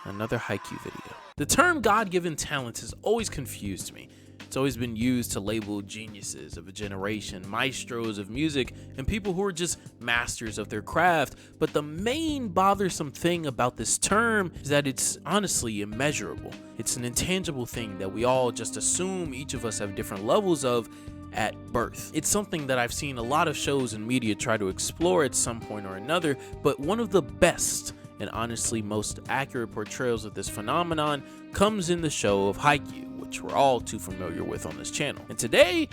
Another Haikyuu video. The term God-given talent has always confused me. It's always been used to label geniuses of a generation, maestros of music, and people who are just masters of their craft. But the main bothersome thing about this term is that it's honestly immeasurable. It's an intangible thing that we all just assume each of us have different levels of at birth. It's something that I've seen a lot of shows and media try to explore at some point or another, but one of the best and honestly most accurate portrayals of this phenomenon comes in the show of Haikyuu, which we're all too familiar with on this channel. And today,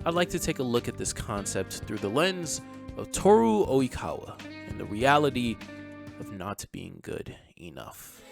I'd like to take a look at this concept through the lens of Toru Oikawa and the reality of not being good enough.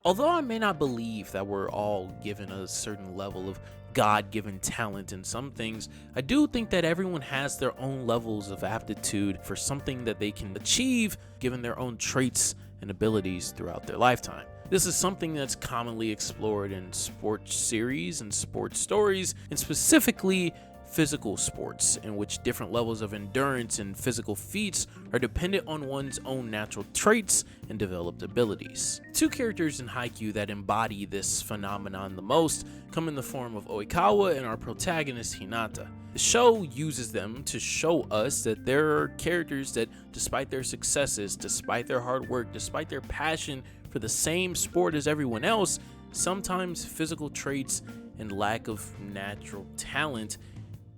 Although I may not believe that we're all given a certain level of God-given talent in some things, I do think that everyone has their own levels of aptitude for something that they can achieve given their own traits and abilities throughout their lifetime. This is something that's commonly explored in sports series and sports stories, and specifically physical sports, in which different levels of endurance and physical feats are dependent on one's own natural traits and developed abilities. Two characters in Haikyuu that embody this phenomenon the most come in the form of Oikawa and our protagonist Hinata. The show uses them to show us that there are characters that, despite their successes, despite their hard work, despite their passion for the same sport as everyone else, sometimes physical traits and lack of natural talent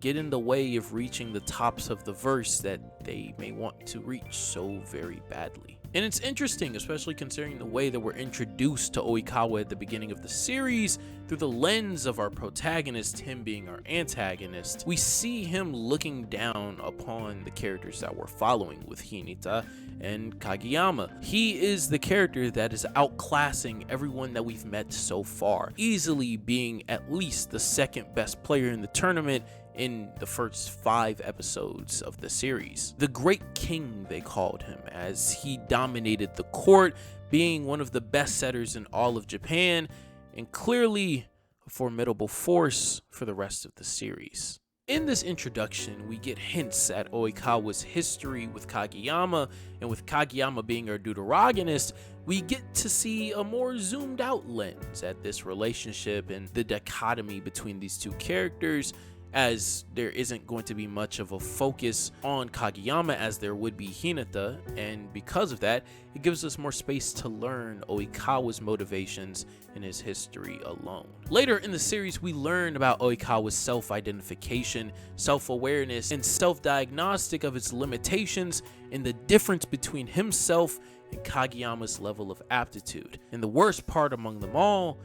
get in the way of reaching the tops of the verse that they may want to reach so very badly. And it's interesting, especially considering the way that we're introduced to Oikawa at the beginning of the series through the lens of our protagonist, him being our antagonist. We see him looking down upon the characters that we're following with Hinata and Kageyama. He is the character that is outclassing everyone that we've met so far, easily being at least the second best player in the tournament in the first 5 episodes of the series. The Great King, they called him, as he dominated the court, being one of the best setters in all of Japan, and clearly a formidable force for the rest of the series. In this introduction, we get hints at Oikawa's history with Kageyama, and with Kageyama being our deuteragonist, we get to see a more zoomed out lens at this relationship and the dichotomy between these two characters, as there isn't going to be much of a focus on Kageyama as there would be Hinata, and because of that, it gives us more space to learn Oikawa's motivations and his history alone. Later in the series, we learn about Oikawa's self-identification, self-awareness, and self-diagnostic of its limitations, and the difference between himself and Kageyama's level of aptitude. And the worst part among them all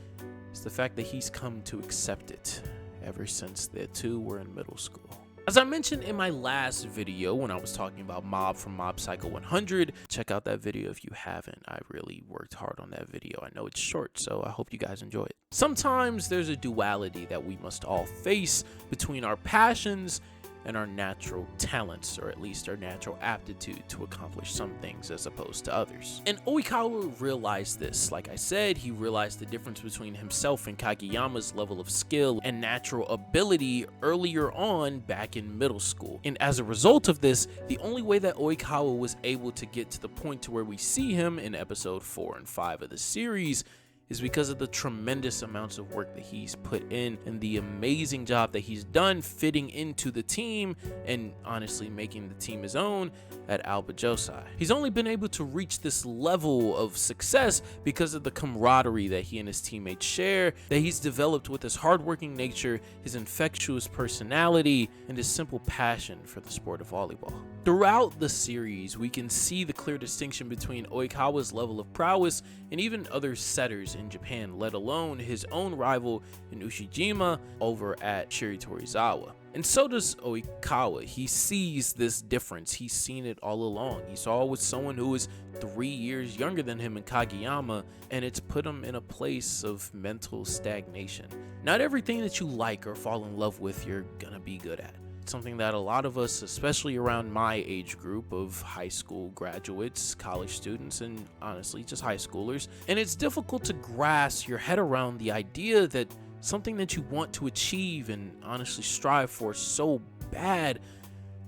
is the fact that he's come to accept it ever since the two were in middle school. As I mentioned in my last video when I was talking about Mob from Mob Psycho 100, check out that video if you haven't. I really worked hard on that video. I know it's short, so I hope you guys enjoy it. Sometimes there's a duality that we must all face between our passions and our natural talents, or at least our natural aptitude to accomplish some things as opposed to others. And Oikawa realized this. Like I said, he realized the difference between himself and Kageyama's level of skill and natural ability earlier on back in middle school. And as a result of this, the only way that Oikawa was able to get to the point to where we see him in episode 4 and 5 of the series is because of the tremendous amounts of work that he's put in and the amazing job that he's done fitting into the team and honestly making the team his own at Alba Josai. He's only been able to reach this level of success because of the camaraderie that he and his teammates share, that he's developed with his hardworking nature, his infectious personality, and his simple passion for the sport of volleyball. Throughout the series, we can see the clear distinction between Oikawa's level of prowess and even other setters in Japan, let alone his own rival in Ushijima over at Shiritorizawa. And so does Oikawa. He sees this difference. He's seen it all along. He saw it with someone who is 3 years younger than him in Kageyama, and it's put him in a place of mental stagnation. Not everything that you like or fall in love with, you're gonna be good at. It's something that a lot of us, especially around my age group of high school graduates, college students, and honestly just high schoolers, and it's difficult to grasp your head around the idea that something that you want to achieve and honestly strive for so bad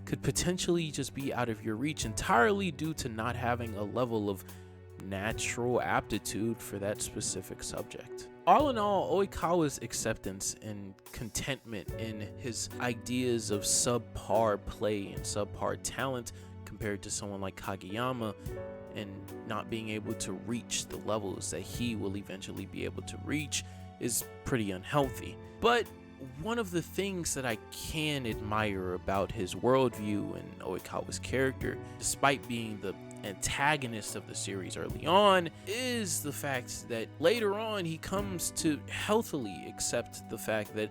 could potentially just be out of your reach entirely due to not having a level of natural aptitude for that specific subject. All in all, Oikawa's acceptance and contentment in his ideas of subpar play and subpar talent compared to someone like Kageyama, and not being able to reach the levels that he will eventually be able to reach, is pretty unhealthy. But one of the things that I can admire about his worldview and Oikawa's character, despite being the antagonist of the series early on, is the fact that later on he comes to healthily accept the fact that,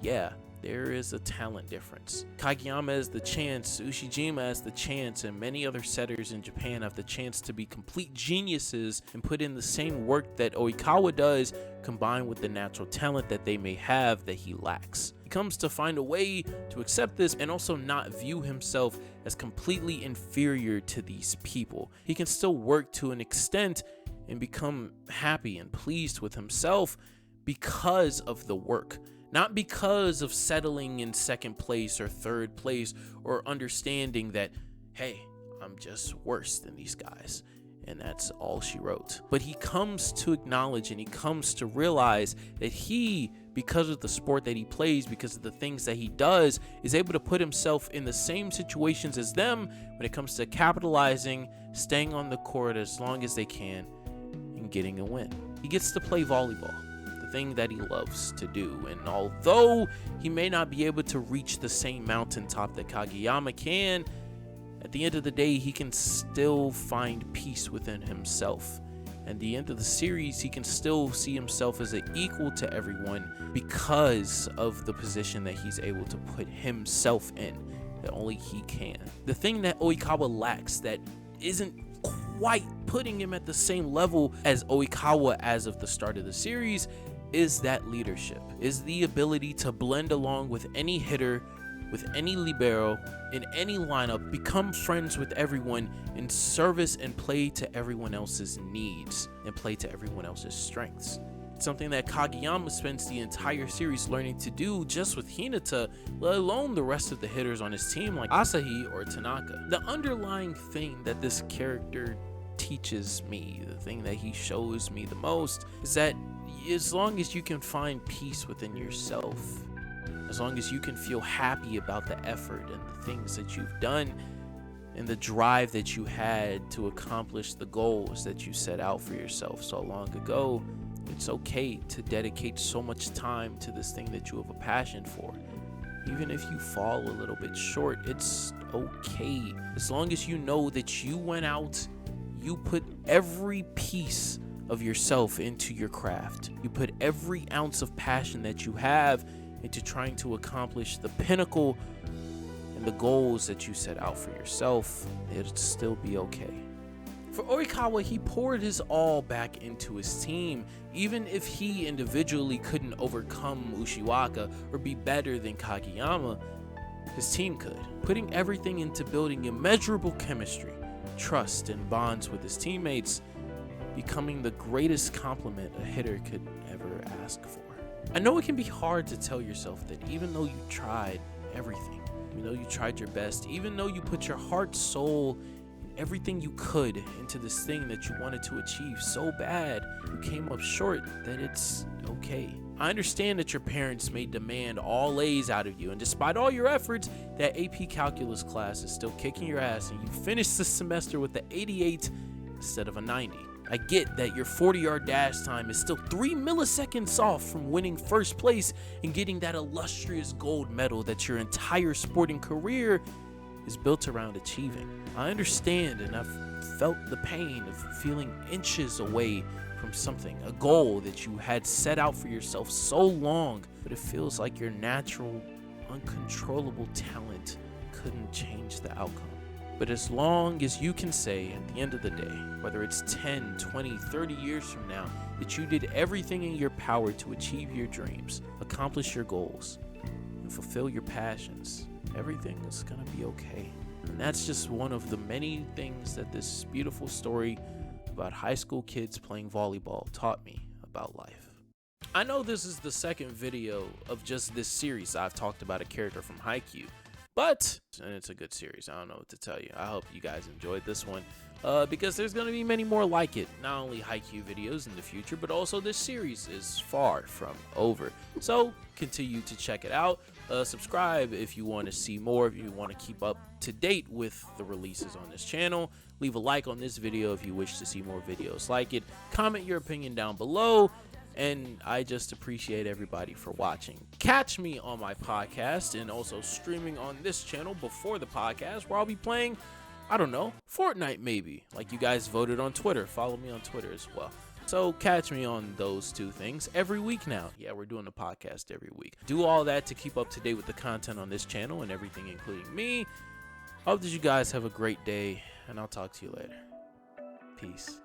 yeah, there is a talent difference. Kageyama has the chance, Ushijima has the chance, and many other setters in Japan have the chance to be complete geniuses and put in the same work that Oikawa does, combined with the natural talent that they may have that he lacks. He comes to find a way to accept this and also not view himself as completely inferior to these people. He can still work to an extent and become happy and pleased with himself because of the work. Not because of settling in second place or third place or understanding that, hey, I'm just worse than these guys, and that's all she wrote. But he comes to acknowledge and he comes to realize that he, because of the sport that he plays, because of the things that he does, is able to put himself in the same situations as them when it comes to capitalizing, staying on the court as long as they can, and getting a win. He gets to play volleyball, thing that he loves to do, and although he may not be able to reach the same mountaintop that Kageyama can, at the end of the day he can still find peace within himself. At the end of the series, he can still see himself as an equal to everyone because of the position that he's able to put himself in, that only he can. The thing that Oikawa lacks, that isn't quite putting him at the same level as Oikawa as of the start of the series, is that leadership, is the ability to blend along with any hitter, with any libero, in any lineup, become friends with everyone, in service and play to everyone else's needs and play to everyone else's strengths. It's something that Kageyama spends the entire series learning to do just with Hinata, let alone the rest of the hitters on his team like Asahi or Tanaka. The underlying thing that this character teaches me, the thing that he shows me the most, is that as long as you can find peace within yourself, as long as you can feel happy about the effort and the things that you've done and the drive that you had to accomplish the goals that you set out for yourself so long ago, it's okay to dedicate so much time to this thing that you have a passion for. Even if you fall a little bit short, it's okay. As long as you know that you went out, you put every piece of yourself into your craft. You put every ounce of passion that you have into trying to accomplish the pinnacle and the goals that you set out for yourself. It'll still be okay. For Oikawa, he poured his all back into his team. Even if he individually couldn't overcome Ushiwaka or be better than Kageyama, his team could. Putting everything into building immeasurable chemistry, trust, and bonds with his teammates, becoming the greatest compliment a hitter could ever ask for. I know it can be hard to tell yourself that even though you tried everything, even though you tried your best, even though you put your heart, soul, and everything you could into this thing that you wanted to achieve so bad, you came up short, that it's okay. I understand that your parents may demand all A's out of you, and despite all your efforts, that AP Calculus class is still kicking your ass and you finished the semester with an 88 instead of a 90. I get that your 40-yard dash time is still 3 milliseconds off from winning first place and getting that illustrious gold medal that your entire sporting career is built around achieving. I understand, and I've felt the pain of feeling inches away from something, a goal that you had set out for yourself so long, but it feels like your natural, uncontrollable talent couldn't change the outcome. But as long as you can say at the end of the day, whether it's 10, 20, 30 years from now, that you did everything in your power to achieve your dreams, accomplish your goals, and fulfill your passions, everything is gonna be okay. And that's just one of the many things that this beautiful story about high school kids playing volleyball taught me about life. I know this is the second video of just this series I've talked about a character from Haikyuu, but, and it's a good series, I don't know what to tell you. I hope you guys enjoyed this one, because there's going to be many more like it. Not only Haikyuu videos in the future, but also this series is far from over. So, continue to check it out. Subscribe if you want to see more, if you want to keep up to date with the releases on this channel. Leave a like on this video if you wish to see more videos like it. Comment your opinion down below. And I just appreciate everybody for watching. Catch me on my podcast and also streaming on this channel before the podcast, where I'll be playing, I don't know, Fortnite maybe, like you guys voted on Twitter. Follow me on Twitter as well. So catch me on those two things every week now. Yeah, we're doing a podcast every week. Do all that to keep up to date with the content on this channel and everything, including me. Hope that you guys have a great day, and I'll talk to you later. Peace.